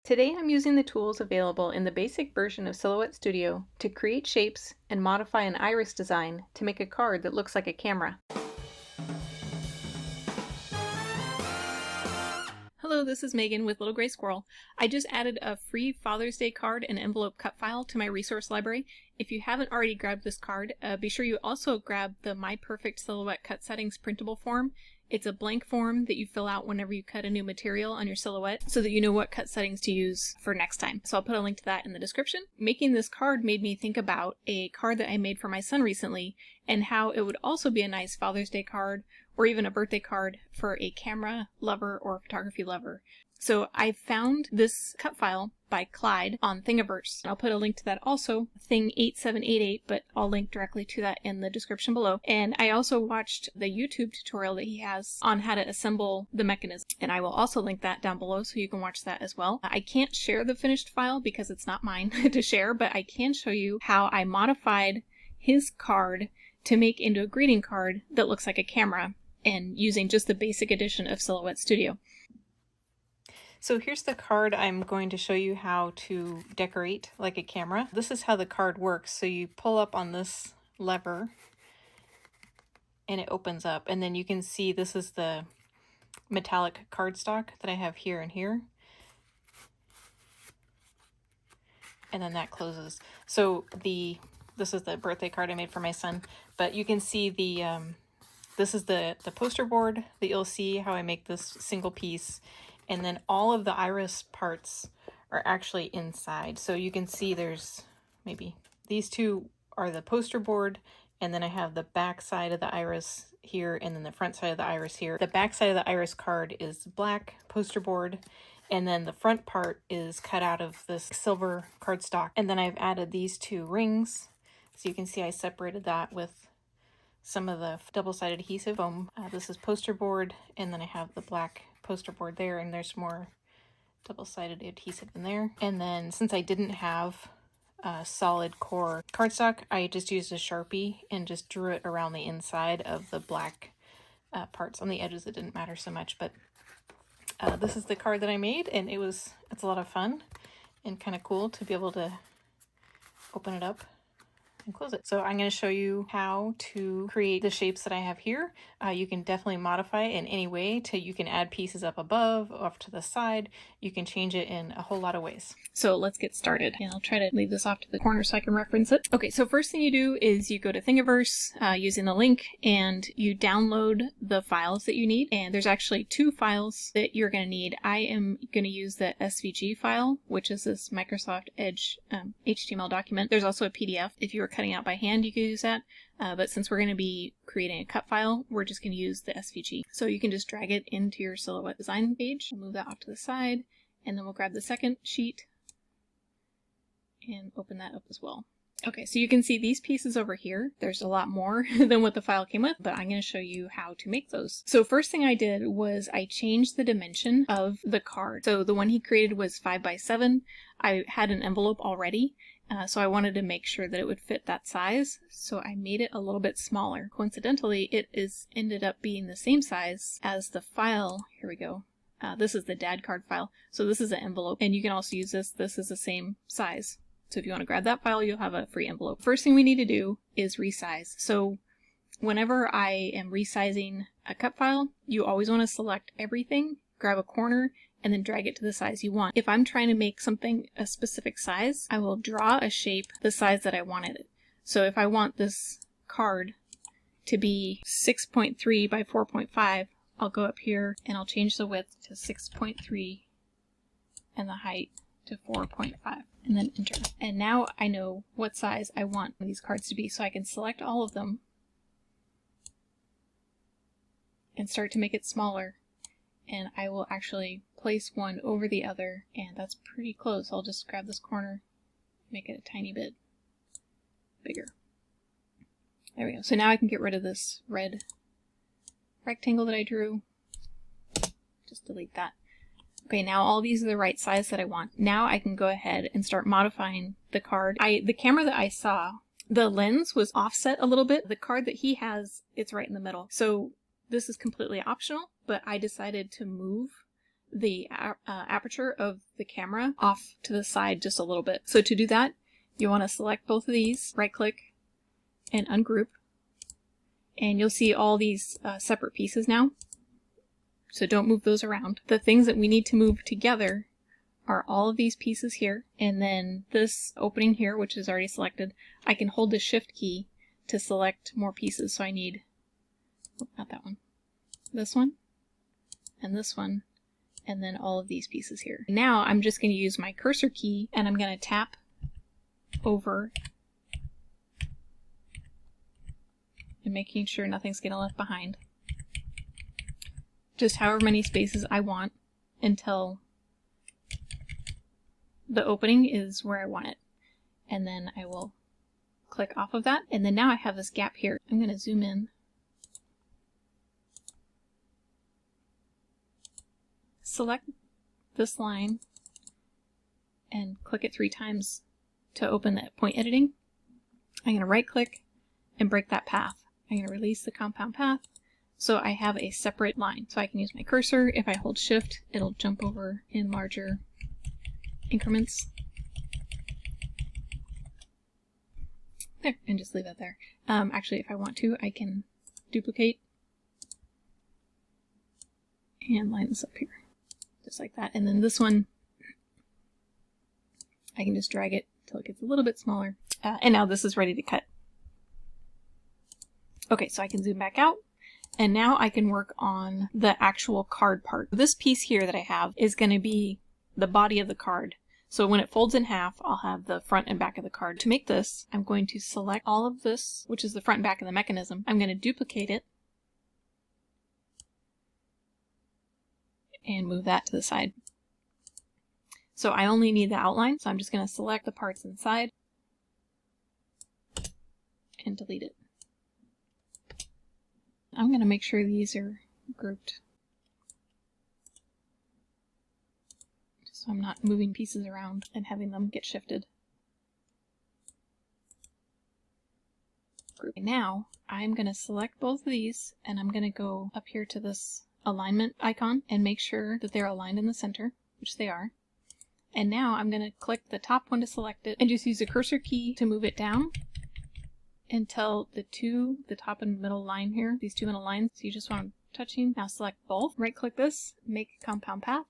Today I'm using the tools available in the basic version of Silhouette Studio to create shapes and modify an iris design to make a card that looks like a camera. Hello, this is Megan with Little Gray Squirrel. I just added a free Father's Day card and envelope cut file to my resource library. If you haven't already grabbed this card, be sure you also grab the My Perfect Silhouette Cut Settings printable form. It's a blank form that you fill out whenever you cut a new material on your silhouette so that you know what cut settings to use for next time. So I'll put a link to that in the description. Making this card made me think about a card that I made for my son recently and how it would also be a nice Father's Day card or even a birthday card for a camera lover or a photography lover. So I found this cut file by Clyde on Thingiverse. I'll put a link to that also, Thing8788, but I'll link directly to that in the description below. And I also watched the YouTube tutorial that he has on how to assemble the mechanism, and I will also link that down below so you can watch that as well. I can't share the finished file because it's not mine to share, but I can show you how I modified his card to make into a greeting card that looks like a camera, and using just the basic edition of Silhouette Studio. So here's the card I'm going to show you how to decorate like a camera. This is how the card works. So you pull up on this lever and it opens up, and then you can see this is the metallic cardstock that I have here and here. And then that closes. So this is the birthday card I made for my son, but you can see this is the poster board that you'll see how I make this single piece. And then all of the iris parts are actually inside. So you can see there's maybe these two are the poster board, and then I have the back side of the iris here and then the front side of the iris here. The back side of the iris card is black poster board, and then the front part is cut out of this silver cardstock. And then I've added these two rings. So you can see I separated that with some of the double-sided adhesive foam. This is poster board, and then I have the black poster board there, and there's more double-sided adhesive in there. And then since I didn't have solid core cardstock, I just used a Sharpie and just drew it around the inside of the black parts. On the edges it didn't matter so much, but this is the card that I made, and it's a lot of fun and kind of cool to be able to open it up and close it. So I'm going to show you how to create the shapes that I have here. You can definitely modify it in any way you can add pieces up above, off to the side. You can change it in a whole lot of ways. So let's get started. And I'll try to leave this off to the corner so I can reference it. Okay, so first thing you do is you go to Thingiverse using the link, and you download the files that you need. And there's actually two files that you're going to need. I am going to use the SVG file, which is this Microsoft Edge HTML document. There's also a PDF. If you were cutting out by hand, you could use that. But since we're going to be creating a cut file, we're just going to use the SVG. So you can just drag it into your Silhouette design page. We'll move that off to the side, and then we'll grab the second sheet and open that up as well. Okay, so you can see these pieces over here. There's a lot more than what the file came with, but I'm going to show you how to make those. So first thing I did was I changed the dimension of the card. So the one he created was 5x7. I had an envelope already, so I wanted to make sure that it would fit that size. So I made it a little bit smaller. Coincidentally, it ended up being the same size as the file. Here we go. This is the dad card file. So this is an envelope, and you can also use this. This is the same size. So if you want to grab that file, you'll have a free envelope. First thing we need to do is resize. So whenever I am resizing a cut file, you always want to select everything, grab a corner, and then drag it to the size you want. If I'm trying to make something a specific size, I will draw a shape the size that I wanted it. So if I want this card to be 6.3 by 4.5, I'll go up here and I'll change the width to 6.3 and the height to 4.5, and then enter. And now I know what size I want these cards to be, so I can select all of them and start to make it smaller. And I will actually place one over the other, and that's pretty close. I'll just grab this corner, make it a tiny bit bigger. There we go. So now I can get rid of this red rectangle that I drew. Just delete that. Okay, now all these are the right size that I want. Now I can go ahead and start modifying the card. The camera that I saw, the lens was offset a little bit. The card that he has, it's right in the middle. So this is completely optional, but I decided to move the aperture of the camera off to the side just a little bit. So to do that, you want to select both of these, right click, and ungroup. And you'll see all these separate pieces now. So don't move those around. The things that we need to move together are all of these pieces here, and then this opening here, which is already selected. I can hold the shift key to select more pieces. So I need, not that one, this one, and this one, and then all of these pieces here. Now I'm just going to use my cursor key, and I'm going to tap over and making sure nothing's getting left behind. Just however many spaces I want until the opening is where I want it. And then I will click off of that. And then now I have this gap here. I'm going to zoom in. Select this line and click it 3 times to open that point editing. I'm going to right click and break that path. I'm going to release the compound path so I have a separate line. So I can use my cursor. If I hold shift, it'll jump over in larger increments. There, and just leave that there. Actually, if I want to, I can duplicate and line this up here. Just like that. And then this one, I can just drag it until it gets a little bit smaller. And now this is ready to cut. Okay, so I can zoom back out. And now I can work on the actual card part. This piece here that I have is going to be the body of the card. So when it folds in half, I'll have the front and back of the card. To make this, I'm going to select all of this, which is the front and back of the mechanism. I'm going to duplicate it and move that to the side. So I only need the outline, so I'm just going to select the parts inside and delete it. I'm going to make sure these are grouped, so I'm not moving pieces around and having them get shifted. Now I'm going to select both of these, and I'm going to go up here to this alignment icon and make sure that they're aligned in the center, which they are. And now I'm going to click the top one to select it and just use the cursor key to move it down until the top and middle line here, these 2 middle lines, so you just want them touching. Now select both, right click this, make a compound path.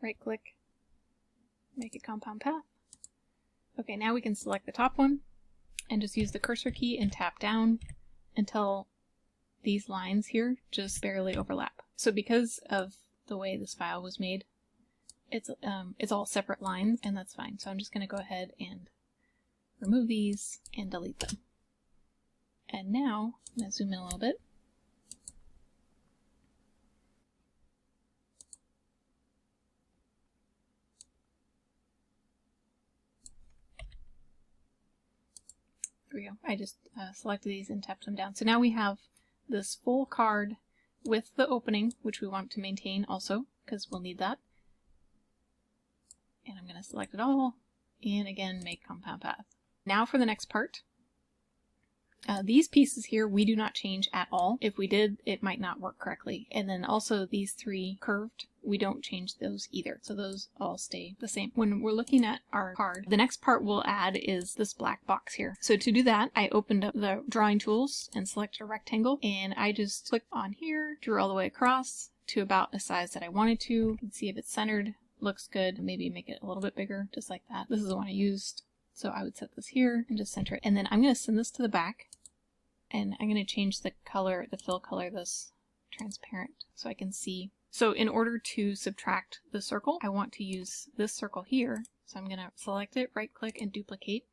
Right click, make a compound path. Okay, now we can select the top one and just use the cursor key and tap down until these lines here just barely overlap. So because of the way this file was made, it's all separate lines, and that's fine. So I'm just going to go ahead and remove these and delete them. And now I'm going to zoom in a little bit. There we go. I just selected these and tapped them down. So now we have this full card with the opening, which we want to maintain also, because we'll need that. And I'm going to select it all, and again, make compound path. Now for the next part. These pieces here, we do not change at all. If we did, it might not work correctly. And then also these 3 curved, we don't change those either. So those all stay the same. When we're looking at our card, the next part we'll add is this black box here. So to do that, I opened up the drawing tools and selected a rectangle, and I just clicked on here, drew all the way across to about a size that I wanted to. You can see if it's centered. Looks good. Maybe make it a little bit bigger, just like that. This is the one I used, so I would set this here and just center it. And then I'm going to send this to the back, and I'm going to change the color, the fill color, this transparent, so I can see. So in order to subtract the circle, I want to use this circle here. So I'm going to select it, right click, and duplicate.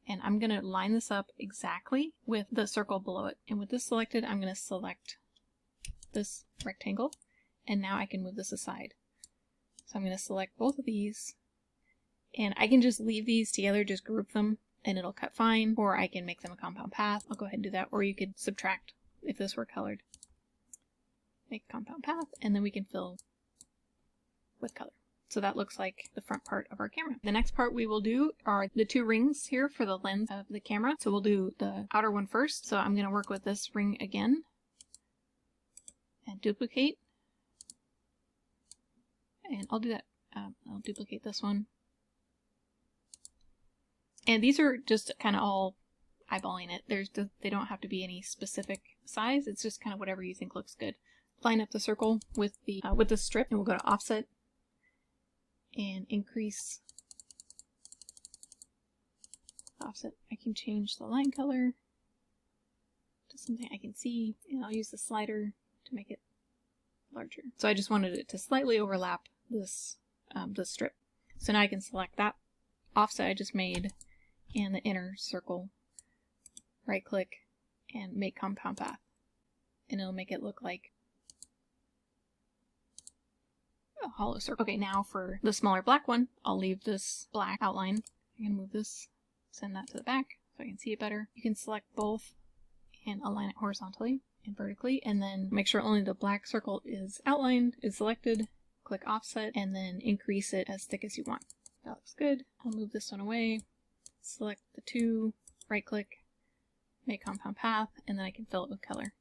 And I'm going to line this up exactly with the circle below it. And with this selected, I'm going to select this rectangle, and now I can move this aside. So I'm going to select both of these, and I can just leave these together, just group them, and it'll cut fine, or I can make them a compound path. I'll go ahead and do that, or you could subtract if this were colored. Make a compound path, and then we can fill with color. So that looks like the front part of our camera. The next part we will do are the 2 rings here for the lens of the camera. So we'll do the outer one first. So I'm going to work with this ring again and duplicate. And I'll do that. I'll duplicate this one. And these are just kind of all eyeballing it. They don't have to be any specific size. It's just kind of whatever you think looks good. Line up the circle with the strip, and we'll go to offset and increase offset. I can change the line color to something I can see, and I'll use the slider to make it larger. So I just wanted it to slightly overlap this strip. So now I can select that offset I just made and the inner circle, right click, and make compound path. And it'll make it look like a hollow circle. Okay, now for the smaller black one, I'll leave this black outline. I'm going to move this, send that to the back so I can see it better. You can select both and align it horizontally and vertically, and then make sure only the black circle is outlined, is selected, click offset, and then increase it as thick as you want. That looks good. I'll move this one away, select the 2, right click, make compound path, and then I can fill it with color.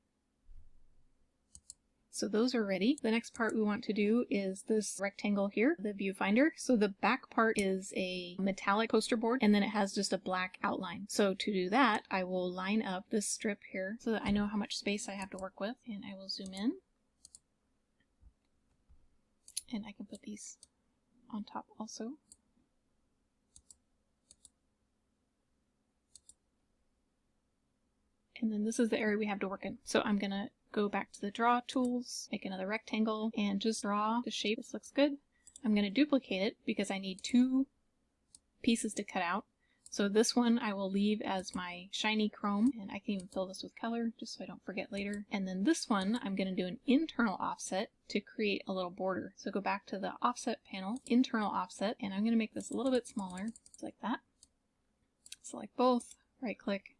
So those are ready. The next part we want to do is this rectangle here, the viewfinder. So the back part is a metallic poster board, and then it has just a black outline. So to do that, I will line up this strip here so that I know how much space I have to work with, and I will zoom in. And I can put these on top also. And then this is the area we have to work in. So I'm gonna go back to the draw tools, make another rectangle, and just draw the shape. This looks good. I'm gonna duplicate it because I need 2 pieces to cut out. So this one I will leave as my shiny chrome, and I can even fill this with color just so I don't forget later. And then this one I'm gonna do an internal offset to create a little border. So go back to the offset panel, internal offset, and I'm gonna make this a little bit smaller, just like that. Select both, right click,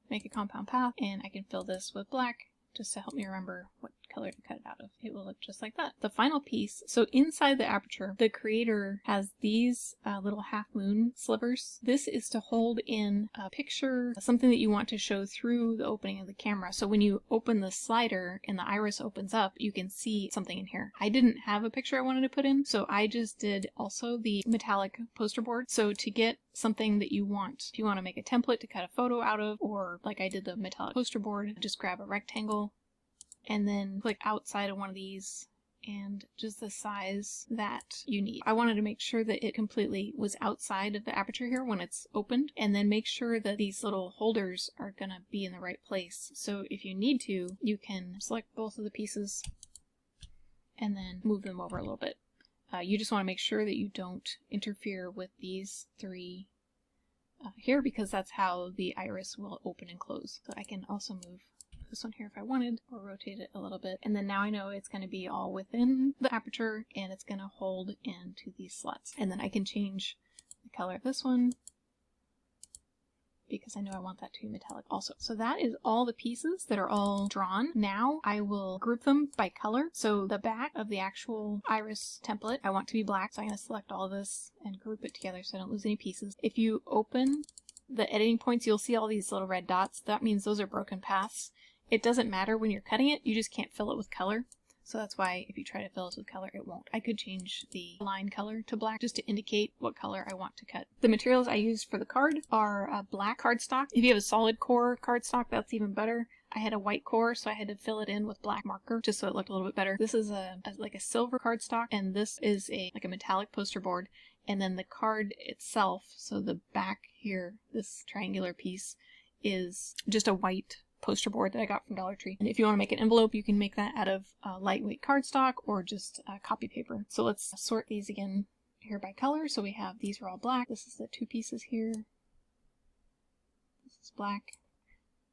make a compound path, and I can fill this with black just to help me remember what color to cut it out of. It will look just like that. The final piece, so inside the aperture, the creator has these little half moon slivers. This is to hold in a picture, something that you want to show through the opening of the camera. So when you open the slider and the iris opens up, you can see something in here. I didn't have a picture I wanted to put in, so I just did also the metallic poster board. So to get something that you want, if you want to make a template to cut a photo out of, or like I did the metallic poster board, just grab a rectangle and then click outside of one of these and just the size that you need. I wanted to make sure that it completely was outside of the aperture here when it's opened, and then make sure that these little holders are gonna be in the right place. So if you need to, you can select both of the pieces and then move them over a little bit. You just want to make sure that you don't interfere with these 3 here, because that's how the iris will open and close. So I can also move this one here if I wanted, or rotate it a little bit. And then now I know it's going to be all within the aperture and it's going to hold into these slots. And then I can change the color of this one because I know I want that to be metallic also. So that is all the pieces that are all drawn. Now I will group them by color. So the back of the actual iris template I want to be black, so I'm going to select all of this and group it together so I don't lose any pieces. If you open the editing points, you'll see all these little red dots. That means those are broken paths. It doesn't matter when you're cutting it, you just can't fill it with color. So that's why if you try to fill it with color, it won't. I could change the line color to black just to indicate what color I want to cut. The materials I used for the card are black cardstock. If you have a solid core cardstock, that's even better. I had a white core, so I had to fill it in with black marker just so it looked a little bit better. This is like a silver cardstock, and this is like a metallic poster board. And then the card itself, so the back here, this triangular piece, is just a white poster board that I got from Dollar Tree. And if you want to make an envelope, you can make that out of lightweight cardstock or just copy paper. So let's sort these again here by color. So we have, these are all black. This is the 2 pieces here. This is black.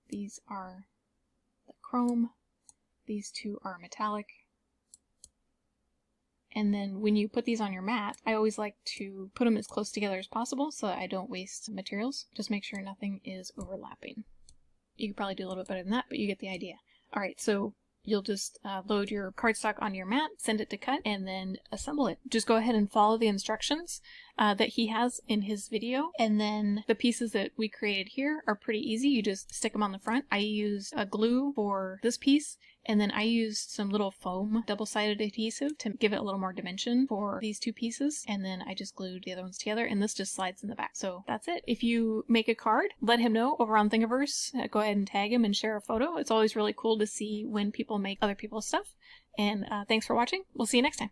These are the chrome. These 2 are metallic. And then when you put these on your mat, I always like to put them as close together as possible so that I don't waste materials. Just make sure nothing is overlapping. You could probably do a little bit better than that, but you get the idea. Alright, so You'll just load your cardstock on your mat, send it to cut, and then assemble it. Just go ahead and follow the instructions that he has in his video, and then the pieces that we created here are pretty easy. You just stick them on the front. I used a glue for this piece, and then I used some little foam double-sided adhesive to give it a little more dimension for these two pieces, and then I just glued the other ones together, and this just slides in the back. So that's it. If you make a card, let him know over on Thingiverse. Go ahead and tag him and share a photo. It's always really cool to see when people make other people's stuff. And thanks for watching. We'll see you next time.